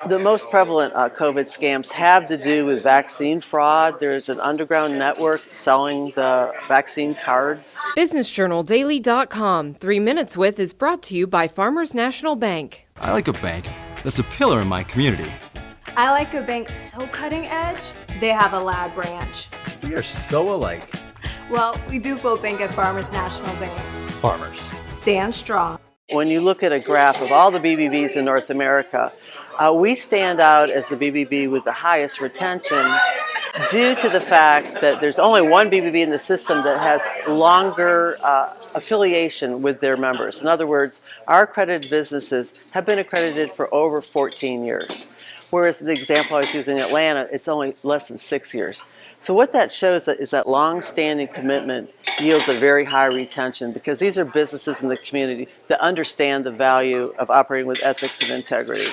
The most prevalent COVID scams have to do with vaccine fraud. There's an underground network selling the vaccine cards. BusinessJournalDaily.com 3 Minutes With is brought to you by Farmers National Bank. I like a bank that's a pillar in my community. I like a bank so cutting edge, they have a lab branch. We are so alike. Well, we do both bank at Farmers National Bank. Farmers. Stand strong. When you look at a graph of all the BBBs in North America, we stand out as the BBB with the highest retention due to the fact that there's only one BBB in the system that has longer affiliation with their members. In other words, our accredited businesses have been accredited for over 14 years, whereas the example I was using in Atlanta, it's only less than 6 years. So what that shows is that long-standing commitment yields a very high retention because these are businesses in the community that understand the value of operating with ethics and integrity.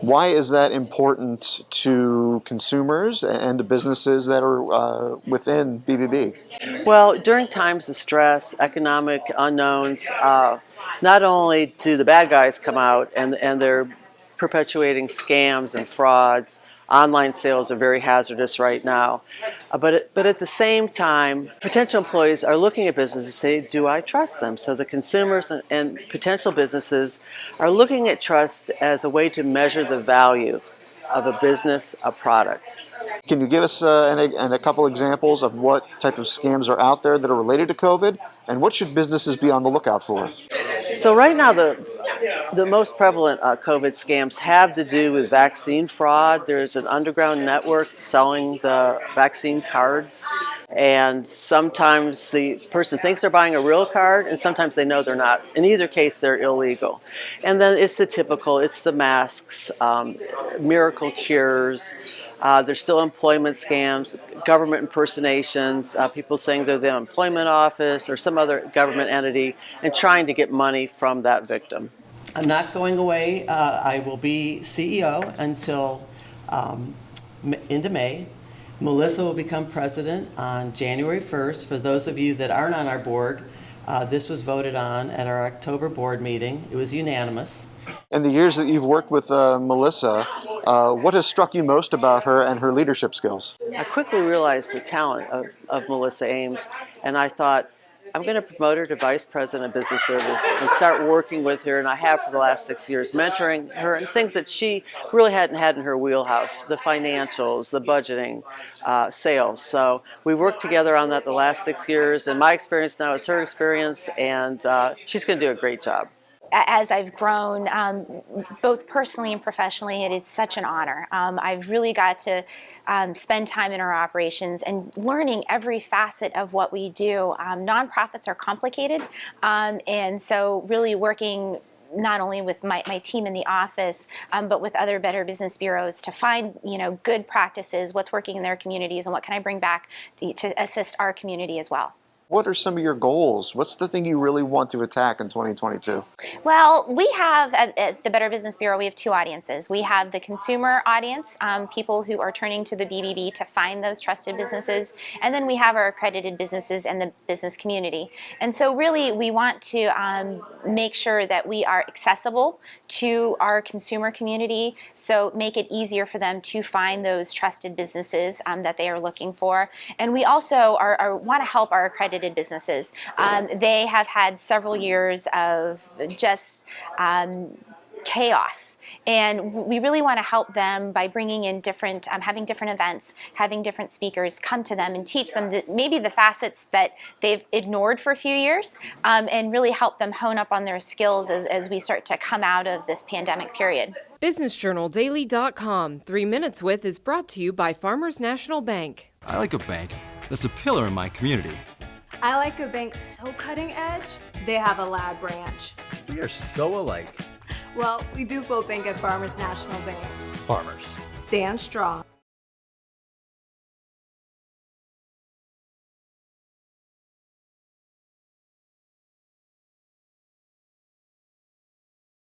Why is that important to consumers and the businesses that are within BBB? Well, during times of stress, economic unknowns, not only do the bad guys come out and they're perpetuating scams and frauds. Online sales are very hazardous right now. But at the same time, potential employees are looking at businesses and say, do I trust them? So the consumers and potential businesses are looking at trust as a way to measure the value of a business, a product. Can you give us a couple examples of what type of scams are out there that are related to COVID, and what should businesses be on the lookout for? So right now, the most prevalent COVID scams have to do with vaccine fraud. There's an underground network selling the vaccine cards, and sometimes the person thinks they're buying a real card, and sometimes they know they're not. In either case, they're illegal. And then it's the typical, it's the masks, miracle cures. There's still employment scams, government impersonations, people saying they're the employment office or some other government entity and trying to get money from that victim. I'm not going away. I will be CEO until into May. Melissa will become president on January 1st. For those of you that aren't on our board, this was voted on at our October board meeting. It was unanimous. In the years that you've worked with Melissa, what has struck you most about her and her leadership skills? I quickly realized the talent of Melissa Ames, and I thought, I'm going to promote her to Vice President of Business Service and start working with her, and I have for the last 6 years, mentoring her in things that she really hadn't had in her wheelhouse, the financials, the budgeting, sales. So we worked together on that the last 6 years, and my experience now is her experience, and she's going to do a great job. As I've grown, both personally and professionally, it is such an honor. I've really got to spend time in our operations and learning every facet of what we do. Nonprofits are complicated, and so really working not only with my team in the office, but with other Better Business Bureaus to find good practices, what's working in their communities, and what can I bring back to assist our community as well. What are some of your goals? What's the thing you really want to attack in 2022? Well, we have, at the Better Business Bureau, we have two audiences. We have the consumer audience, people who are turning to the BBB to find those trusted businesses, and then we have our accredited businesses and the business community. And so really, we want to make sure that we are accessible to our consumer community, so make it easier for them to find those trusted businesses that they are looking for. And we also want to help our accredited businesses. They have had several years of just chaos, and we really want to help them by bringing in different, having different events, having different speakers come to them and teach them maybe the facets that they've ignored for a few years, and really help them hone up on their skills as we start to come out of this pandemic period. BusinessJournalDaily.com 3 Minutes With is brought to you by Farmers National Bank. I like a bank that's a pillar in my community. I like a bank so cutting edge, they have a lab branch. We are so alike. Well, we do both bank at Farmers National Bank. Farmers. Stand strong.